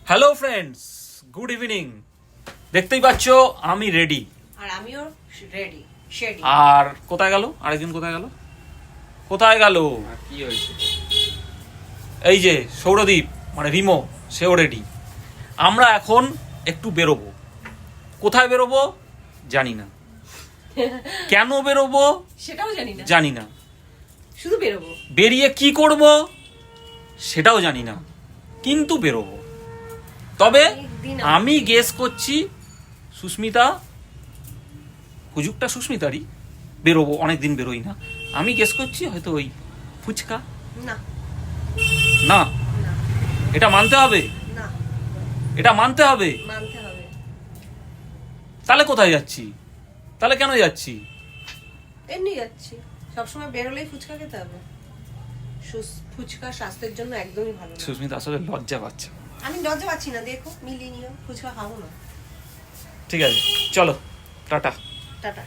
Hello friends, good evening. দেখতেই পাচ্ছ আমি রেডি, আর আমিও রেডি শেডি। আর কোথায় গেল আরেকজন? কোথায় গেল? কি হয়েছে? এই যে সৌরদীপ মানে রিমো, সেও রেডি। আমরা এখন একটু বেরোবো। কোথায় বেরোবো জানি না, কেন বেরোবো সেটাও জানি না, জানি না, শুধু বেরোবো। বেরিয়ে কি করব সেটাও জানি না, কিন্তু বেরোবো। তবে অনেকদিন আমি গেস করছি সুস্মিতা, হুজুকটা সুস্মিতারই, বেরোবো, অনেকদিন বেরোই না। আমি গেস করছি হয়তো ওই ফুচকা। না না, না এটা মানতে হবে, না, এটা মানতে হবে। মানতে হবে। তাহলে কোথায় যাচ্ছি? তাহলে কেন যাচ্ছি? এমনি যাচ্ছি, সবসময় বেরোলেই ফুচকা খেতে হবে? ফুচকা স্বাস্থ্যের জন্য একদমই ভালো না। সুস্মিতা আসলে লজ্জা পাচ্ছে। আমি লজ্জা পাচ্ছি না, দেখো মিলিয়ে নিও, ফুচকা খাবো না। ঠিক আছে, চলো, টাটা। টাটা।